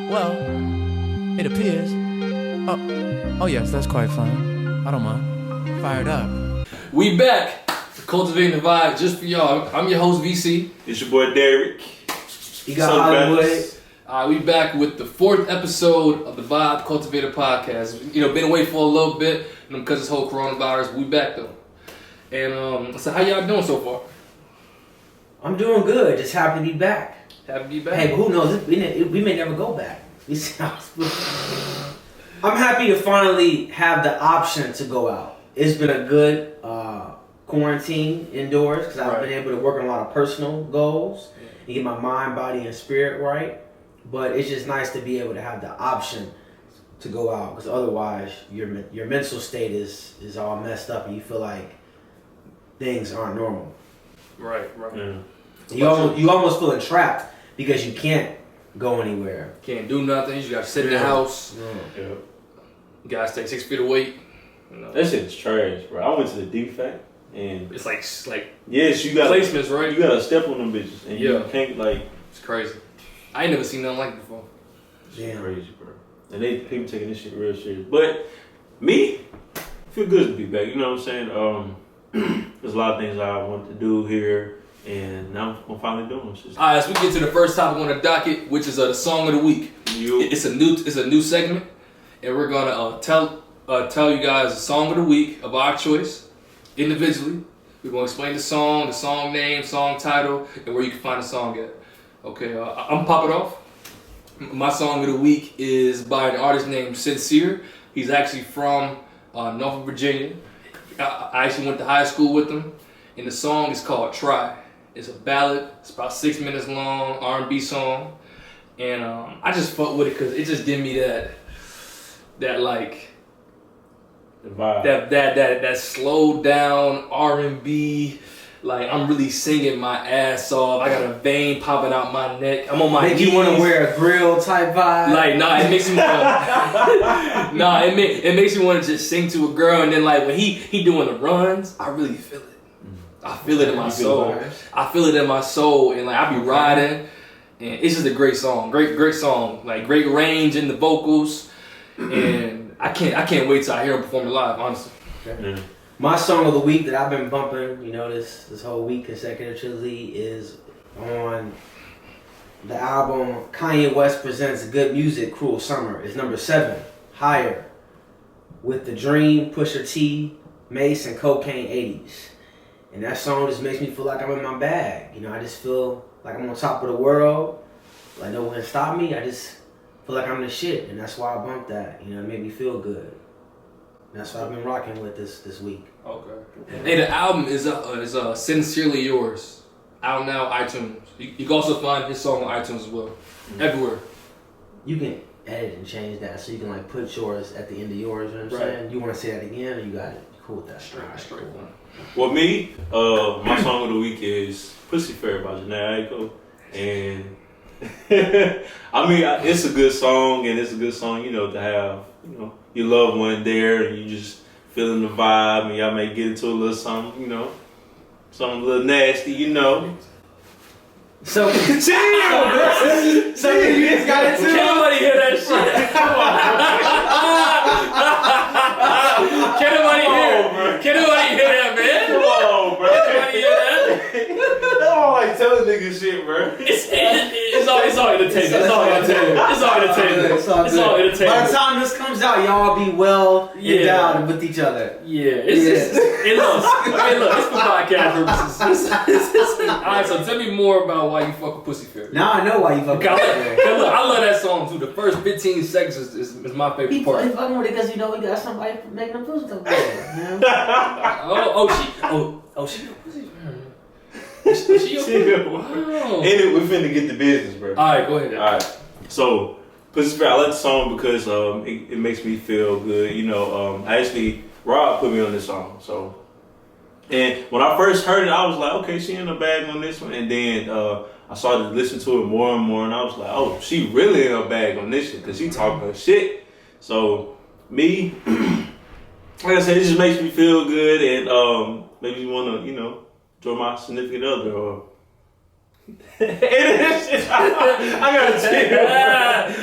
Well, it appears. Oh yes, that's quite fine. I don't mind. Fired up. We back. Cultivating the vibe just for y'all. I'm your host, VC. It's your boy, Derek. You got Hollywood. We back with the 4th episode of the Vibe Cultivator podcast. You know, been away for a little bit because this whole coronavirus. We back though. And so how y'all doing so far? I'm doing good. Just happy to be back. Happy to be back. Hey, but who knows? We may never go back. I'm happy to finally have the option to go out. It's been a good quarantine indoors because I've been able to work on a lot of personal goals and get my mind, body, and spirit right. But it's just nice to be able to have the option to go out because otherwise your mental state is all messed up and you feel like things aren't normal. Right. Yeah. You almost feel trapped because you can't go anywhere. Can't do nothing. You just gotta sit in the house. Yeah. You gotta stay 6 feet away. You know. That shit's trash, bro. I went to the defect and It's like yes, you got placements, right? You gotta step on them bitches, and you can't It's crazy. I ain't never seen nothing like it before. It's crazy, bro. And people taking this shit real serious. But me, feel good to be back. You know what I'm saying? There's a lot of things I want to do here, and now I'm finally doing them. All right, so we get to the first topic on the docket, which is the song of the week. It's a new segment, and we're gonna tell you guys the song of the week of our choice individually. We're gonna explain the song name, song title, and where you can find the song at. Okay, I'm pop it off. My song of the week is by an artist named Sincere. He's actually from Norfolk, Virginia. I actually went to high school with him, and the song is called Try. It's a ballad. It's about 6 minutes long, R&B song, and I just fuck with it because it just give me that like the vibe. that slowed down R&B. Like I'm really singing my ass off. I got a vein popping out my neck. I'm on my knees. You want to wear a grill type vibe? Like it makes me it makes me want to just sing to a girl, and then like when he doing the runs, I really feel it. I feel it in my soul. I feel it in my soul, and like I be riding, and it's just a great song. Great song. Like great range in the vocals, and I can't wait till I hear him perform it live. Honestly. Okay. Yeah. My song of the week that I've been bumping, this whole week consecutively is on the album Kanye West Presents Good Music, Cruel Summer. It's number 7, Higher, with The Dream, Pusha T, Mace, and Cocaine 80s. And that song just makes me feel like I'm in my bag. I just feel like I'm on top of the world. Like no one can stop me. I just feel like I'm the shit, and that's why I bumped that. It made me feel good. That's what I've been rocking with this week. Okay. Hey, the album is Sincerely Yours. Out now, iTunes. You can also find his song on iTunes as well. Everywhere. You can edit and change that so you can like put yours at the end of yours. You know what I'm saying? You want to say that again, or you got it? Cool with that. Straight. Cool. Well, me, my song of the week is Pussy Fair by Janae Aiko. And I mean, it's a good song, and it's a good song, to have, your loved one there, and you just feeling the vibe, and y'all may get into a little something, something a little nasty, So, chill, something you just got into. Can't nobody hear that shit. Can nobody hear that, man? Come on, bro. Can nobody hear that? I don't like telling niggas shit, bro. It's all entertainment. It's all entertainment. By the time this comes out, y'all be well endowed with each other. Yeah. Look, it's for podcast purposes. Alright, so tell me more about why you fuck with Pussy Fair. Now I know why you fuck with Pussy Fair. Look, I love that song too. The first 15 seconds is my favorite part. He fucking with it because he got somebody making a pussy go good. She got pussy. Wow. And we finna get the business, bro. Alright, go ahead. Alright. So, Pussy Fair, I like the song because it makes me feel good. Actually, Rob put me on this song. So, and when I first heard it, I was like, okay, she in the bag on this one. And then I started to listen to it more and more, and I was like, oh, she really in her bag on this shit because she talking her shit. So, me, like I said, it just makes me feel good, and maybe you want to, join my significant other or I gotta chill.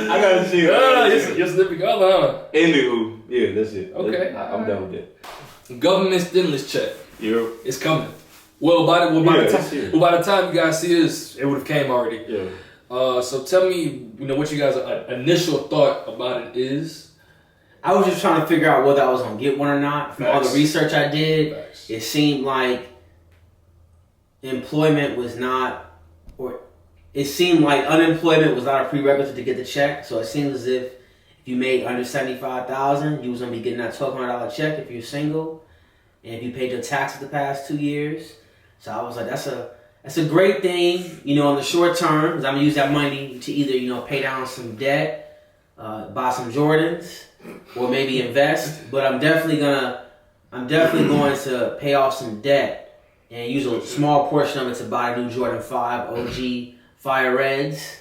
I I gotta see it. You're slipping color, huh? Anywho, yeah, that's it. Okay. I'm done with that. Government stimulus check. Yeah. It's coming. Well, by the time you guys see this, it would have came already. Yeah. So tell me, what you guys' initial thought about it is. I was just trying to figure out whether I was gonna get one or not. From all the research I did, it seemed like employment was not, or it seemed like unemployment was not a prerequisite to get the check. So it seems as if you made under $75,000, you was gonna be getting that $1,200 check if you're single, and if you paid your taxes the past 2 years. So I was like, that's a great thing, in the short term, because I'm gonna use that money to either pay down some debt, buy some Jordans, or maybe invest. But I'm definitely going to pay off some debt and use a small portion of it to buy a new Jordan 5 OG Fire Reds.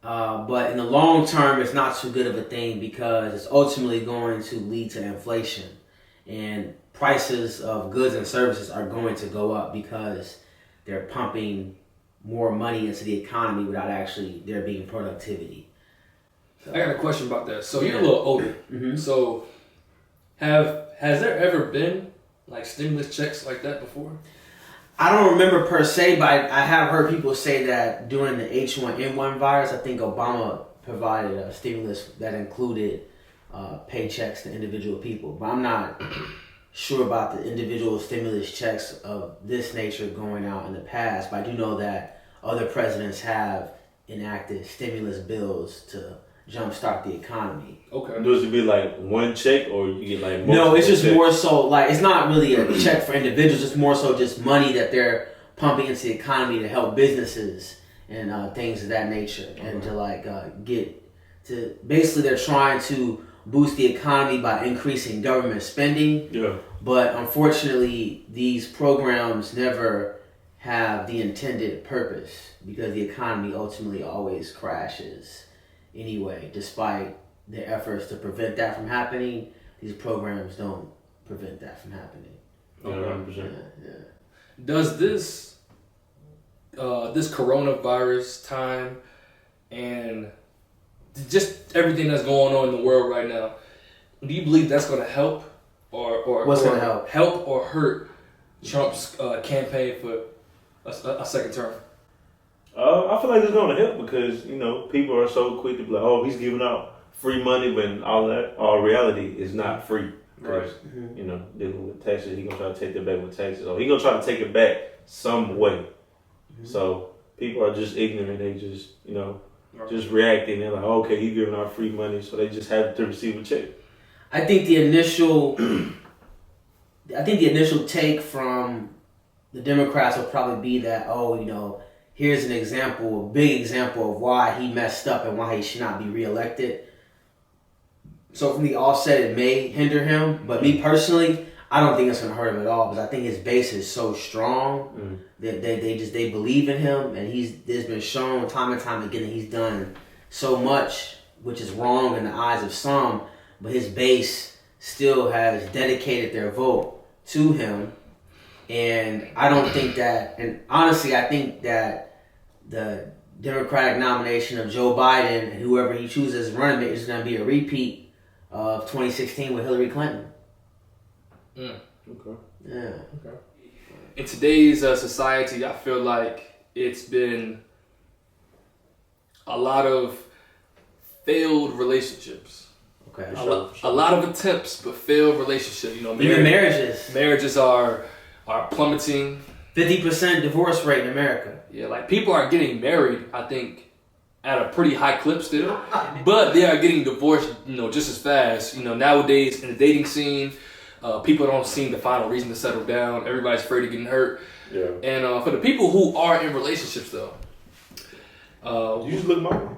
But in the long term, it's not too good of a thing because it's ultimately going to lead to inflation. And prices of goods and services are going to go up because they're pumping more money into the economy without actually there being productivity. So, I got a question about that. So you're a little older. Mm-hmm. So has there ever been like stimulus checks like that before? I don't remember per se, but I have heard people say that during the H1N1 virus, I think Obama provided a stimulus that included paychecks to individual people. But I'm not sure about the individual stimulus checks of this nature going out in the past. But I do know that other presidents have enacted stimulus bills to jumpstart the economy. Okay. Does it be like one check or you get like multiple No, it's just checks? more so like it's not really a check for individuals. It's more so just money that they're pumping into the economy to help businesses and things of that nature, and to get to basically they're trying to boost the economy by increasing government spending. Yeah. But unfortunately, these programs never have the intended purpose because the economy ultimately always crashes. Anyway, despite the efforts to prevent that from happening, these programs don't prevent that from happening. Yeah, 100%. Yeah. Does this coronavirus time and just everything that's going on in the world right now, do you believe that's going to help or What's going to help? Help or hurt Trump's campaign for a second term? I feel like it's going to help because, people are so quick to be like, oh, he's giving out free money when all reality is not free. Because, dealing with taxes, he's going to try to take it back with taxes. Or he's going to try to take it back some way. Mm-hmm. So people are just ignorant. They just, just reacting. They're like, oh, okay, he's giving out free money. So they just have to receive a check. I think the initial take from the Democrats will probably be that, here's an example, a big example of why he messed up and why he should not be reelected. So from the offset, it may hinder him. But me personally, I don't think it's going to hurt him at all because I think his base is so strong that they believe in him, and there's been shown time and time again that he's done so much, which is wrong in the eyes of some, but his base still has dedicated their vote to him. And I don't think that, and honestly, I think that the Democratic nomination of Joe Biden and whoever he chooses as running mate is going to be a repeat of 2016 with Hillary Clinton. Okay. Yeah. Okay. In today's society, I feel like it's been a lot of failed relationships. Okay. A lot of attempts, but failed relationships. Even marriages. Marriages are plummeting. 50% divorce rate in America. Yeah, like people are getting married, I think, at a pretty high clip still, but they are getting divorced, just as fast. Nowadays in the dating scene, people don't seem to find a reason to settle down. Everybody's afraid of getting hurt. Yeah. And for the people who are in relationships, though, you just look my way.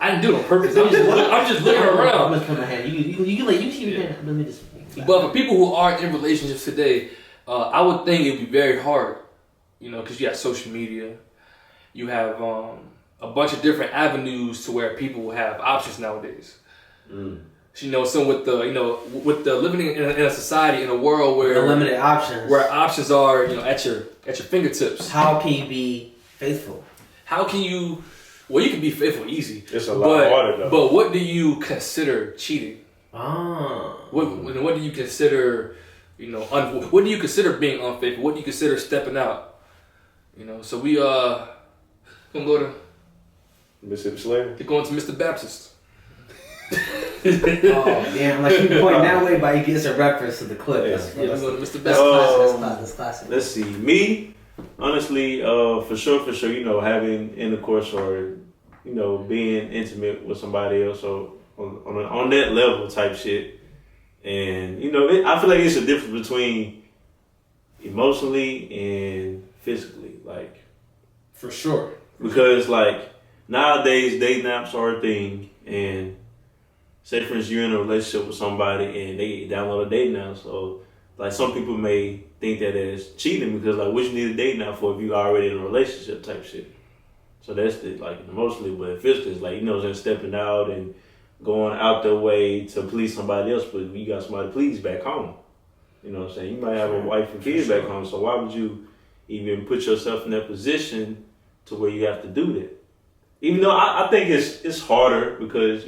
I didn't do it on purpose. I'm just looking around. I'm just putting my hand. You can see your hand. Let me just. But for people who are in relationships today, I would think it would be very hard, because you have social media, you have a bunch of different avenues to where people will have options nowadays. So with the living in a society, in a world where limited options, where options are at your fingertips. How can you be faithful? How can you Well, you can be faithful easy. It's a lot harder though. But what do you consider cheating? What do you consider, what do you consider being unfaithful? What do you consider stepping out? So we gonna go to Mississippi Slayer. You're going to Mr. Baptist. Oh damn! Like you pointing that way, but he gets a reference to the clip. Yeah, We're going to Mr. That's Baptist. classic. Let's see. Me, honestly, for sure, having intercourse or being intimate with somebody else, or on that level type shit, and I feel like it's a difference between emotionally and physically, like For sure. because like nowadays dating apps are a thing, and say for instance you're in a relationship with somebody and they download a dating app, so like some people may think that as cheating because like what you need a dating app for if you already in a relationship type shit. So that's the like emotionally, but physically it's like just stepping out and going out their way to please somebody else, but you got somebody to please back home. You know what I'm saying? You might have a wife and kids back home, so why would you even put yourself in that position to where you have to do that? Even though I think it's harder because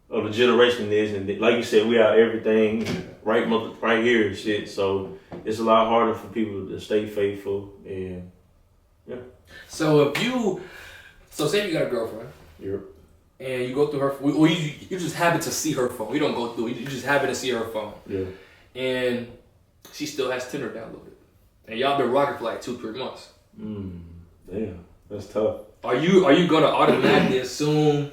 of the generation is, and like you said, we have everything right here and shit. So it's a lot harder for people to stay faithful and yeah. So say you got a girlfriend. Yep. And you go through her, or you just happen to see her phone. You don't go through it. You just happen to see her phone. Yeah. And she still has Tinder downloaded. And y'all been rocking for like 2-3 months. Damn, that's tough. Are you gonna automatically assume,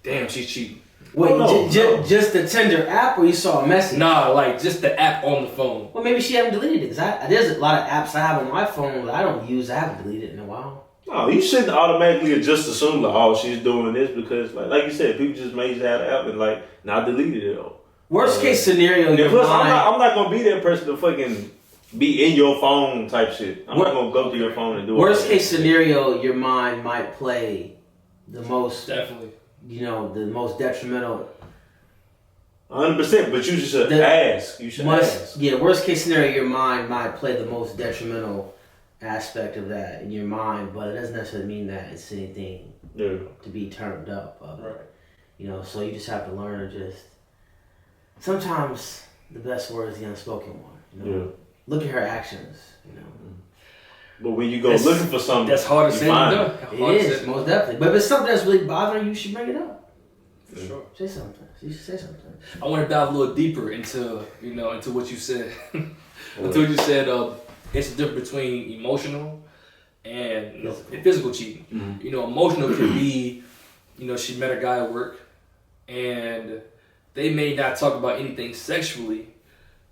damn, she's cheating? Wait, No. just the Tinder app, or you saw a message? Nah, like just the app on the phone. Well, maybe she haven't deleted it. Cause there's a lot of apps I have on my phone that I don't use. I haven't deleted it in a while. No, you shouldn't automatically just assume like, oh, she's doing this because like you said, people just may just have the app and like not deleted it all. Worst case scenario, your Plus, mind. I'm not gonna be that person to fucking be in your phone type shit. I'm not gonna go through your phone and do it. Worst case scenario, your mind might play the most, Definitely. the most detrimental. 100%, but you should ask. You should ask. Yeah, worst case scenario, your mind might play the most detrimental aspect of that in your mind, but it doesn't necessarily mean that it's anything to be turned up of it. Right. So you just have to learn to just. Sometimes the best word is the unspoken one. Look at her actions. But when you go looking for something, that's hard to say. It is most definitely. But if it's something that's really bothering you, you should bring it up. For sure. Say something. You should say something. I want to dive a little deeper into what you said. Into what you said. It's the difference between emotional and physical cheating. Mm-hmm. Emotional can be, she met a guy at work and they may not talk about anything sexually,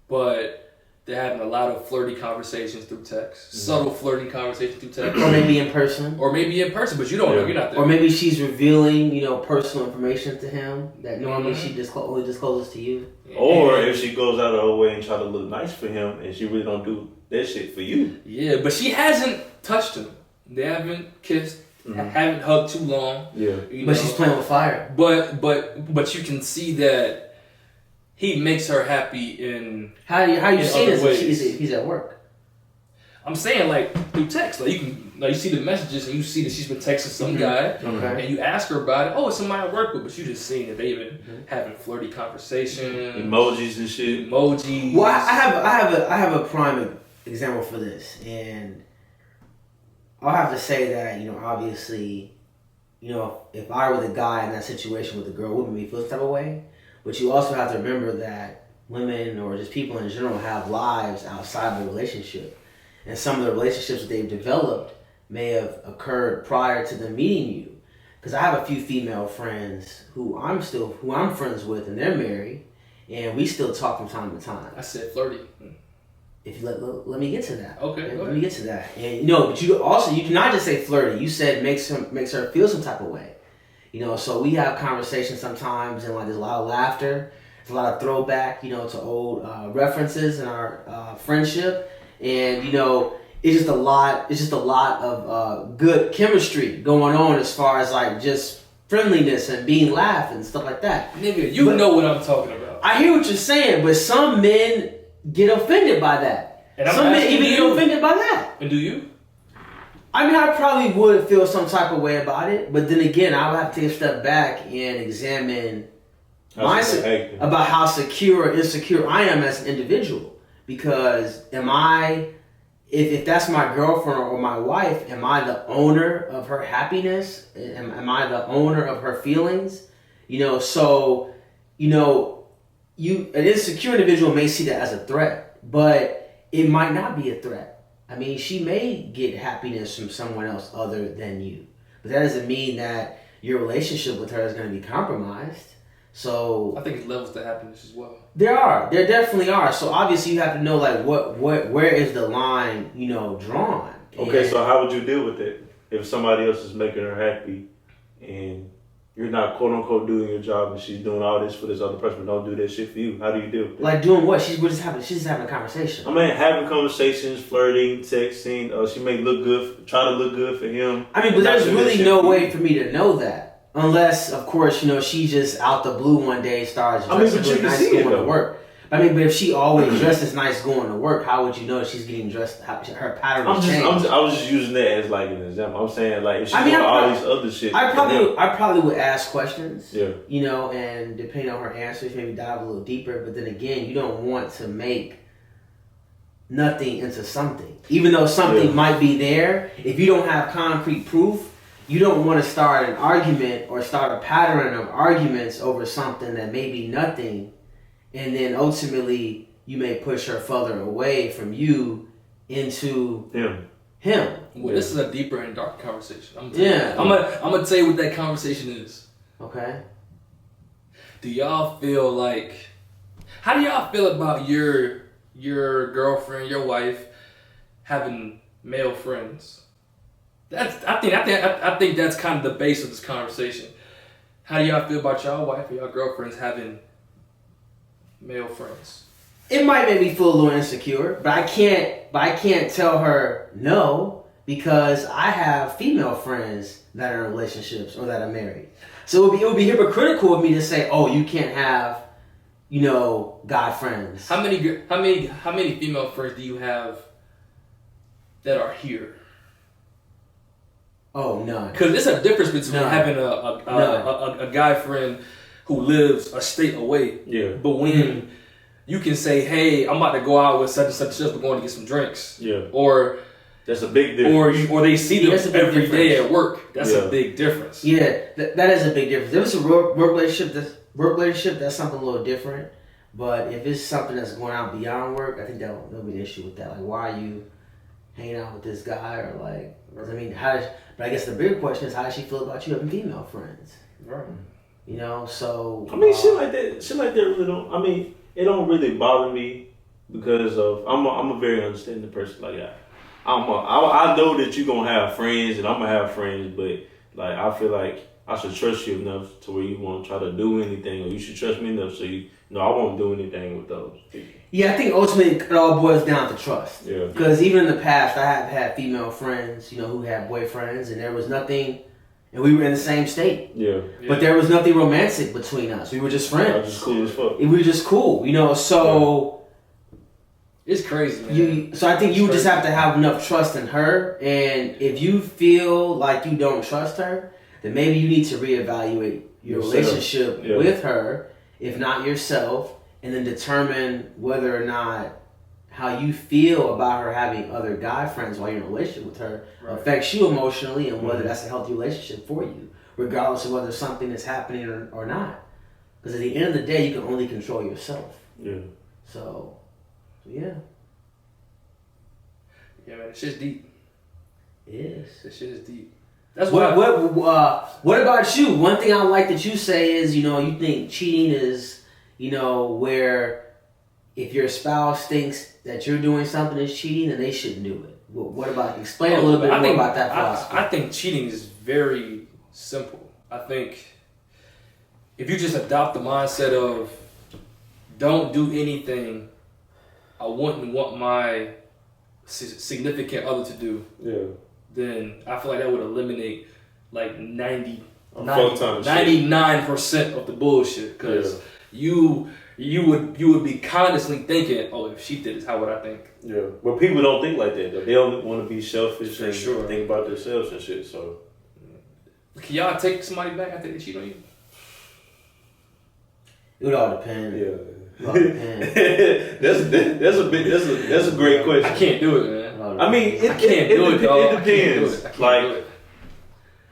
but they're having a lot of flirty conversations through text, subtle flirting conversations through text. Or maybe in person. But you don't know, you're not there. Or maybe she's revealing, personal information to him that normally she only discloses to you. Or if she goes out of her way and try to look nice for him and she really don't do that shit for you. Yeah, but she hasn't touched him. They haven't kissed, haven't hugged too long. Yeah. But she's playing with fire. But you can see that he makes her happy in how you see this ways. if he's at work? I'm saying like through text, like you see the messages and you see that she's been texting some guy, and you ask her about it. Oh, it's somebody I work with, but you just seeing that they've been having flirty conversations, emojis and shit. Emojis. Well, I have a prime example for this, and I'll have to say that obviously, if I were the guy in that situation with the girl, wouldn't me feel this type of way. But you also have to remember that women or just people in general have lives outside of the relationship. And some of the relationships that they've developed may have occurred prior to them meeting you. Because I have a few female friends who I'm friends with, and they're married, and we still talk from time to time. I said flirty. If you let me get to that. Okay. Let me get to that. And but you did not just say flirty. You said makes her feel some type of way. So we have conversations sometimes, and like there's a lot of laughter, there's a lot of throwback, to old references in our friendship, and it's just a lot. It's just a lot of good chemistry going on as far as like just friendliness and being laughed and stuff like that. Nigga, you know what I'm talking about. I hear what you're saying, but some men get offended by that. And some men even get offended by that. And do you? I mean, I probably would feel some type of way about it, but then again, I would have to take a step back and examine about how secure or insecure I am as an individual. Because if that's my girlfriend or my wife, am I the owner of her happiness? Am I the owner of her feelings? So, an insecure individual may see that as a threat, but it might not be a threat. I mean, she may get happiness from someone else other than you. But that doesn't mean that your relationship with her is going to be compromised. So I think it's levels to happiness as well. There definitely are. So obviously you have to know like where is the line, drawn. Okay, so how would you deal with it if somebody else is making her happy and you're not quote unquote doing your job and she's doing all this for this other person, but don't do that shit for you? How do you deal with it? Like doing what? She's just having a conversation. I mean, having conversations, flirting, texting. She may try to look good for him. I mean, but there's really no way for me to know that. Unless, of course, she just out the blue one day starts dressing really nice going to work. I mean, but if she always dresses nice going to work, how would you know she's getting dressed? Her pattern is changed. I was just using that as like an example. I'm saying like if she's doing all these other shit. I probably would ask questions. Yeah. And depending on her answers, maybe dive a little deeper. But then again, you don't want to make nothing into something, even though something might be there. If you don't have concrete proof, you don't want to start an argument or start a pattern of arguments over something that may be nothing, and then ultimately you may push her further away from you into him. Well, this is a deeper and dark conversation. I'm gonna tell you what that conversation is. Okay. Do y'all feel like? How do y'all feel about your girlfriend, your wife, having male friends? I think that's kind of the base of this conversation. How do y'all feel about y'all wife or y'all girlfriends having male friends? It might make me feel a little insecure, but I can't tell her no because I have female friends that are in relationships or that are married. So it would be hypocritical of me to say, oh, you can't have, guy friends. How many female friends do you have that are here? Oh, none. Because there's a difference between having a guy friend who lives a state away. Yeah. But when you can say, hey, I'm about to go out with such and such, we're going to get some drinks. Yeah. Or that's a big difference. Or they see them every day at work. That's a big difference. Yeah, that is a big difference. If it's a work relationship, that's something a little different. But if it's something that's going out beyond work, I think there'll be an issue with that. Like, why are you hanging out with this guy? Or like, but I guess the bigger question is, how does she feel about you having female friends? Right. So. I mean, shit like that really don't. I mean, it don't really bother me because of I'm a very understanding person. Like I know that you're gonna have friends and I'm gonna have friends, but like I feel like I should trust you enough to where you won't try to do anything, or you should trust me enough so I won't do anything with those people. Yeah, I think ultimately it all boils down to trust. Yeah. Because even in the past, I have had female friends, who had boyfriends, and there was nothing, and we were in the same state. Yeah. But there was nothing romantic between us. We were just friends. I was just cool as fuck. We were just cool, so. It's crazy, man. So I think you just have to have enough trust in her, and if you feel like you don't trust her, then maybe you need to reevaluate your relationship with her, if not yourself, and then determine whether or not how you feel about her having other guy friends while you're in a relationship with her affects you emotionally, and whether that's a healthy relationship for you, regardless of whether something is happening or not. Because at the end of the day, you can only control yourself. Yeah. So, yeah. Yeah, man, this shit's deep. It is. This shit is deep. That's what about you? One thing I like that you say is, you think cheating is, where if your spouse thinks that you're doing something that's cheating, then they shouldn't do it. What about, explain a little bit more about that philosophy. I think cheating is very simple. I think if you just adopt the mindset of don't do anything I wouldn't want my significant other to do, then I feel like that would eliminate like 99% of the bullshit. Because you would be constantly thinking, oh, if she did this, how would I think? Yeah, but people don't think like that though. They don't want to be selfish For and sure. think about themselves and shit. So, Can y'all take somebody back after they cheat on you? It would all depend. yeah. It all depend. that's a great question. I can't do it, man. I mean, I can't do it, dog. It depends. I can't Like, do it.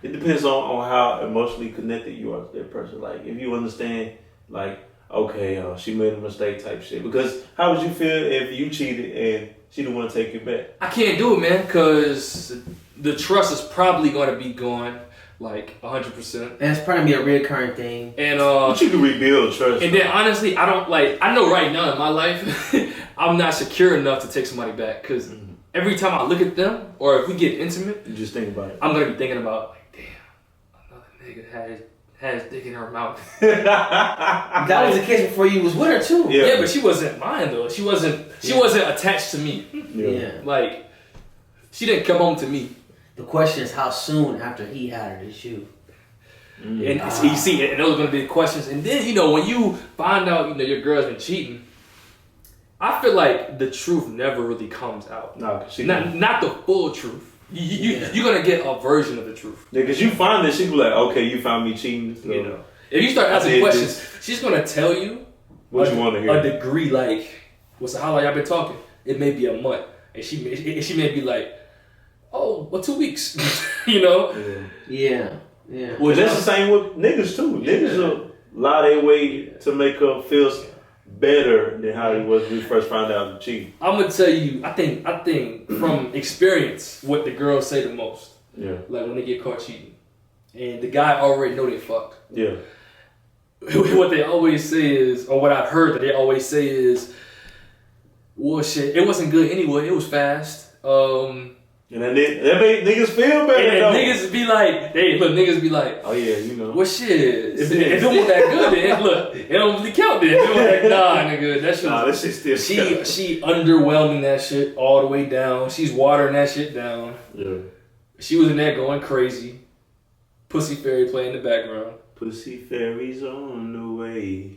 it depends on how emotionally connected you are to that person. Like, if you understand, like, okay, she made a mistake type shit. Because how would you feel if you cheated and she didn't want to take you back? I can't do it, man, because the trust is probably going to be gone, like 100%. And it's probably a reoccurring thing. And But you can rebuild trust. and then honestly, I don't like. I know right now in my life, I'm not secure enough to take somebody back. Because every time I look at them, or if we get intimate, You just think about it. I'm gonna be thinking about like, damn, another nigga had his dick in her mouth. That was the case before you was with her too. Yeah. Yeah, but she wasn't mine though. She wasn't attached to me. Yeah. Like, she didn't come home to me. The question is how soon after he had her did you? And you see, and those are going to be the questions. And then, when you find out, your girl's been cheating, I feel like the truth never really comes out. No, cause she Not the full truth. You're going to get a version of the truth. Yeah, because you find that she be like, okay, you found me cheating. So If you start asking did questions, she's going to tell you what you want to hear. a degree, like, how long y'all been talking? It may be a month. And she may be like, oh, well, 2 weeks. Yeah. Yeah. Well, that's the same with niggas too. Niggas will lie their way to make her feel better than how it was when we first found out the cheating. I'm gonna tell you, I think from experience, what the girls say the most. Yeah. Like when they get caught cheating, and the guy already know they fucked. Yeah. What they always say is, or what I've heard that they always say is, well, shit, it wasn't good anyway. It was fast. And that made niggas feel better. And niggas be like, niggas be like, oh yeah, well, shit. If it wasn't that good, then look, it don't really count. Then it was like, nah, nigga, that shit. Nah, that shit still. She underwhelming that shit all the way down. She's watering that shit down. Yeah. She was in there going crazy. Pussy Fairy playing in the background. Pussy fairies on the way.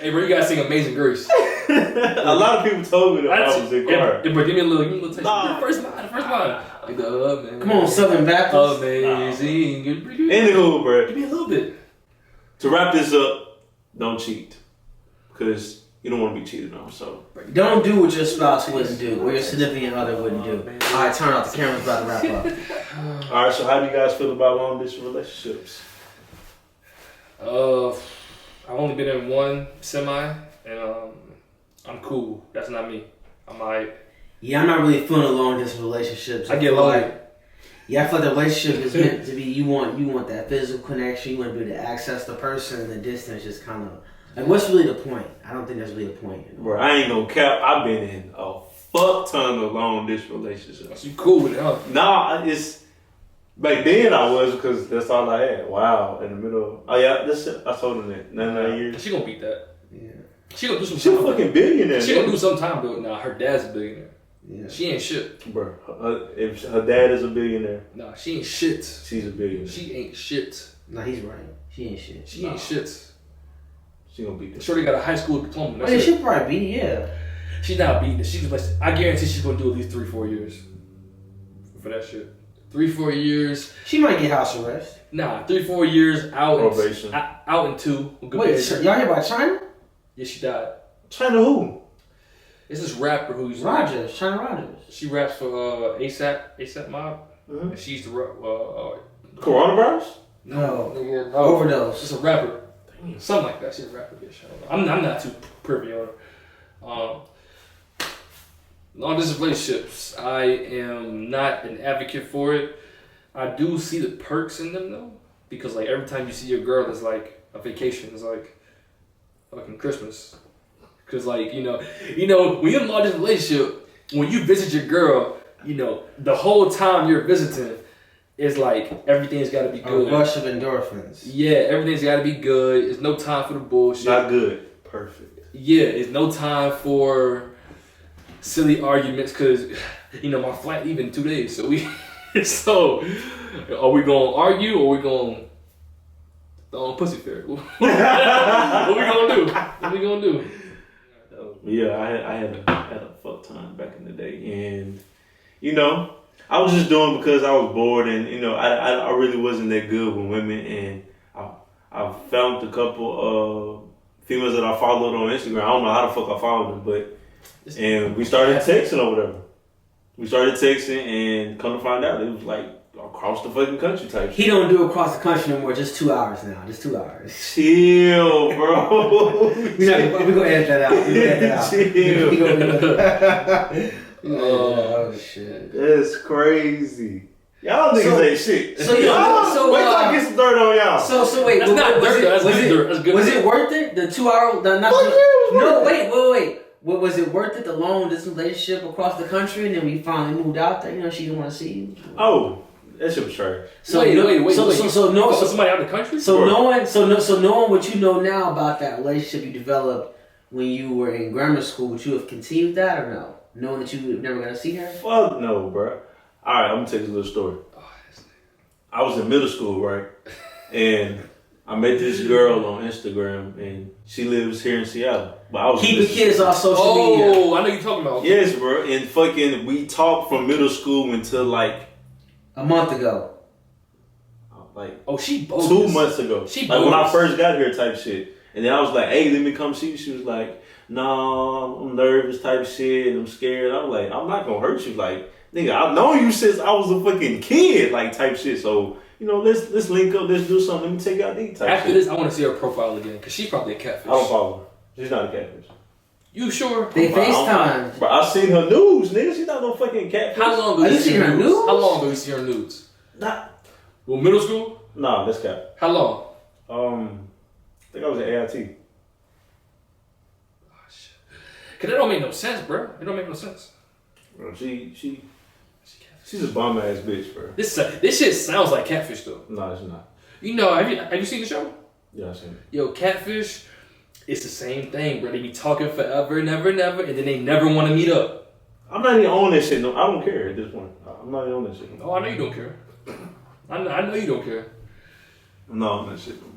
Hey, bro, you gotta sing Amazing Grace. A lot of people told me that I was in car. But give me a little taste. Nah. The first line. Like the man. Come on, Southern Baptist. Amazing. In the hood, bro. Give me a little bit. To wrap this up, don't cheat. Because you don't want to be cheated on, so. Don't do what your spouse wouldn't do, or your significant other wouldn't do. Alright, turn off the cameras, about to wrap up. Alright, so how do you guys feel about long distance relationships? I've only been in one semi, and I'm cool. That's not me. I'm alright. Yeah, I'm not really feeling a long distance relationships. I get lonely. Yeah, I feel like the relationship is meant to be. You want that physical connection. You want to be able to access the person, and the distance just kind of like. What's really the point? I don't think there's really a point. Bro, I ain't gonna cap. I've been in a fuck ton of long distance relationships. You cool with it, huh? Nah, it's back then I was because that's all I had. Wow, in the middle. Oh yeah, I told him that 99 years. She gonna beat that. Yeah. She gonna do some. She a fucking billionaire. She gonna do some time though. Nah, her dad's a billionaire. Yeah. She ain't shit. Bro, if her dad is a billionaire, Nah, she ain't shit. she's a billionaire. She ain't shit. No, he's right. She ain't shit. She ain't shit. She gonna beat this. Shorty got a high school diploma. Oh, That's yeah, it. she'll probably be, yeah. She's not beating it. She's like, I guarantee she's gonna do at least 3-4 years for that shit. 3-4 years. She might get house arrest. Nah, 3-4 years out. Probation. Out in 2. Wait, y'all hear about China? Yeah, she died. China who? It's this rapper who's Rogers, China Rogers. She raps for ASAP Mob. Mm-hmm. And she used to Coronavirus? No. no. Overdose. She's a rapper. Something like that. She's a rapper, bitch. I'm not too privy on her. Long distance relationships. I am not an advocate for it. I do see the perks in them though, because like every time you see your girl, it's like a vacation. It's like fucking Christmas. Cause like you know when you're in a long distance relationship, when you visit your girl, the whole time you're visiting, it's like everything's got to be good. A rush of endorphins. Yeah, everything's got to be good. There's no time for the bullshit. Not good. Perfect. Yeah, it's no time for silly arguments because my flight leave in 2 days. So are we gonna argue or are we gonna pussy fairy. What we gonna do? What we gonna do? Yeah, I had a fuck time back in the day, and you know, I was just doing because I was bored, and you know, I really wasn't that good with women, and I found a couple of females that I followed on Instagram. I don't know how the fuck I followed them, but and we started texting or whatever. We started texting, and come to find out, it was like across the fucking country type. He don't do across the country no more. Just 2 hours now. Just 2 hours. Chill, bro. we gonna edit that out. We gonna edit that out. Chill. We gonna oh shit. That's crazy. Y'all niggas ain't shit. So wait till I get some dirt on y'all. So wait. That's not dirt. That's good dirt. That's good. Was it worth it? The 2 hour? Wait. Was it worth it? The long distance relationship across the country, and then we finally moved out there. You know, she didn't want to see you. Oh, that shit was trash. So wait. So somebody out of the country. So knowing what you know now about that relationship you developed when you were in grammar school, would you have conceived that or no? Knowing that you were never gonna see her? Fuck no, bro. All right, I'm gonna tell you a little story. I was in middle school, right, and I met this girl on Instagram, and she lives here in Seattle. But I was keeping kids off social media. Oh, I know you're talking about. Yes, bro. And fucking, we talked from middle school until like a month ago. Like she bogus. 2 months ago. She like when I bogus. first got here, type shit. And then I was like, "Hey, let me come see you." She was like, "No, I'm nervous," type shit. And I'm scared. I'm like, "I'm not gonna hurt you." Like, nigga, I've known you since I was a fucking kid, like type shit. So, you know, let's link up, let's do something. Let me take you out to eat type After shit. this, I want to see her profile again because she's probably a catfish. I don't follow her. She's not a catfish. You sure? They FaceTime. Bro, I seen her nudes, nigga. She's not no fucking catfish. How long ago you see her nudes? How long ago you see her nudes? Nah. Well, middle school? Nah, that's cap. How long? I think I was at AIT. Cause that don't make no sense, bro. It don't make no sense. Bro, she's a bum ass bitch, bro. This shit sounds like catfish though. No, it's not. You know, have you seen the show? Yeah, I seen it. Yo, catfish, it's the same thing, bro. They be talking forever, never, and then they never want to meet up. I'm not even on that shit. No, I don't care at this point. I'm not even on that shit. Oh, I know you don't care. I know you don't care. I'm not on that shit no more.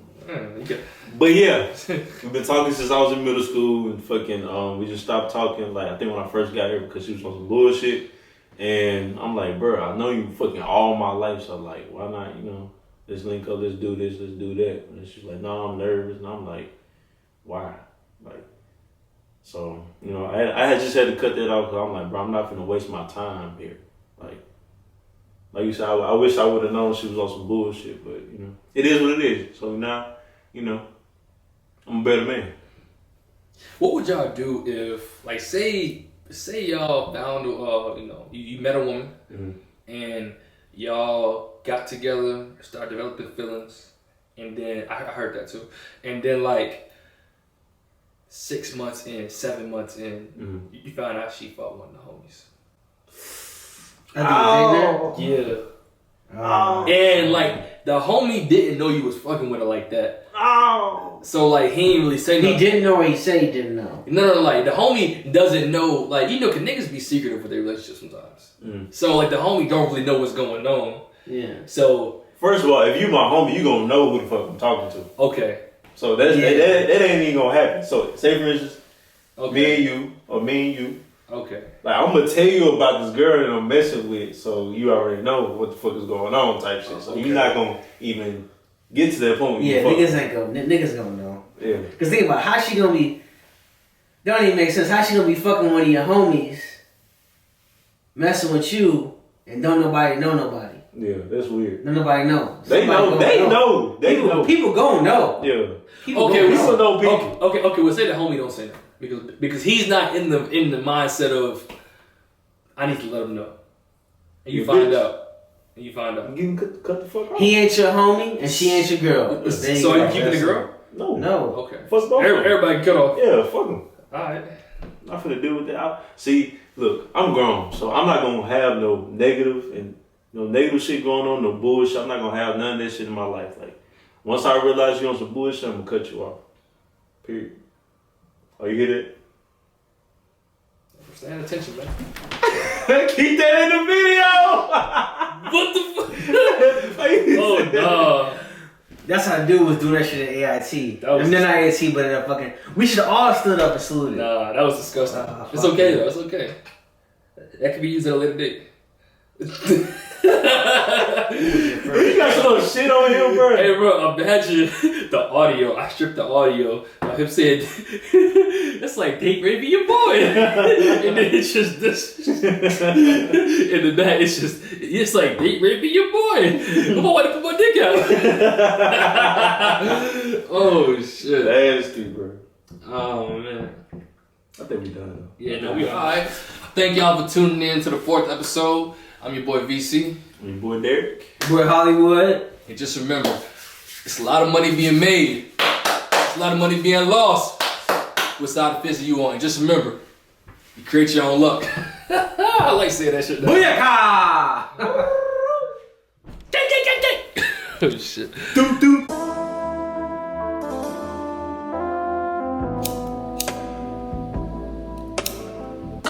Okay. But yeah, we've been talking since I was in middle school, and fucking we just stopped talking. Like, I think when I first got here, because she was on some bullshit, and I'm like, bro, I know you fucking all my life, so like, why not, you know, let's link up, let's do this, let's do that. And she's like, no, I'm nervous, and I'm like, why? Like, so, you know, I had just had to cut that off because I'm like, bro, I'm not gonna waste my time here. Like you said, I wish I would have known she was on some bullshit, but you know, it is what it is. So now, you know, I'm a better man. What would y'all do if, like, say y'all found, you know, you met a woman, Mm-hmm. and y'all got together, started developing feelings, and then I heard that too, and then like 6 months in, 7 months in, Mm-hmm. you found out she fought one of the homies. Oh. Yeah. Oh. And like the homie didn't know you was fucking with her like that. Oh. So like he ain't really say nothing. He didn't know or he said he didn't know? No, like the homie doesn't know, like, you know, cause niggas be secretive with their relationship sometimes. Mm. So like the homie don't really know what's going on. Yeah. So First of all, if you my homie, you gonna know who the fuck I'm talking to. okay. So that ain't even gonna happen. So say for instance, Okay. me and you, or me and you. Okay. Like, I'm gonna tell you about this girl that I'm messing with, so you already know what the fuck is going on, type shit. So you're not gonna even get to that point. Yeah, niggas gonna know. Yeah. Cause think about how she gonna be. That don't even make sense. How she gonna be fucking one of your homies, messing with you, and don't nobody know nobody. Yeah, that's weird. Don't nobody know. They know. They know. People gonna know. Yeah. People Okay, gonna we know. still know people. Okay. Well, say the homie don't say that because he's not in the mindset of I need to let him know, and you You find bitch. out, and you find out. You getting cut the fuck off. He ain't your homie and she ain't your girl. So are you keeping the girl? No. No. Okay. Fuck both. Everybody cut off. Yeah, fuck them. All right. Not finna deal with that. See, look, I'm grown, so I'm not gonna have no negative shit going on, no bullshit. I'm not gonna have none of that shit in my life. Like, once I realize you on some bullshit, I'm gonna cut you off. Period. Oh, you get it? Stand attention, man. Keep that in the video. What the fuck? Oh no. That's how the dude was doing that shit at AIT. And then not AIT, but in a fucking. We should have all stood up and saluted. Nah, that was disgusting. It's okay though. It's okay. That can be used at a later date. You got some shit on him, bro. Hey, bro, imagine the audio. I stripped the audio of him saying, "It's like date raping your boy," and then it's just this. And then that it's like date raping your boy. I'm about to put my dick out. Oh shit. Nasty, bro. Oh man. I think we done though. Yeah, no, we all right. Thank y'all for tuning in to the 4th episode. I'm your boy VC. I'm your boy Derek. Boy Hollywood. And just remember, it's a lot of money being made. It's a lot of money being lost. What side of the fence are you on? And just remember, you create your own luck. I like saying that shit. Booyaka! Oh shit. Doom doom.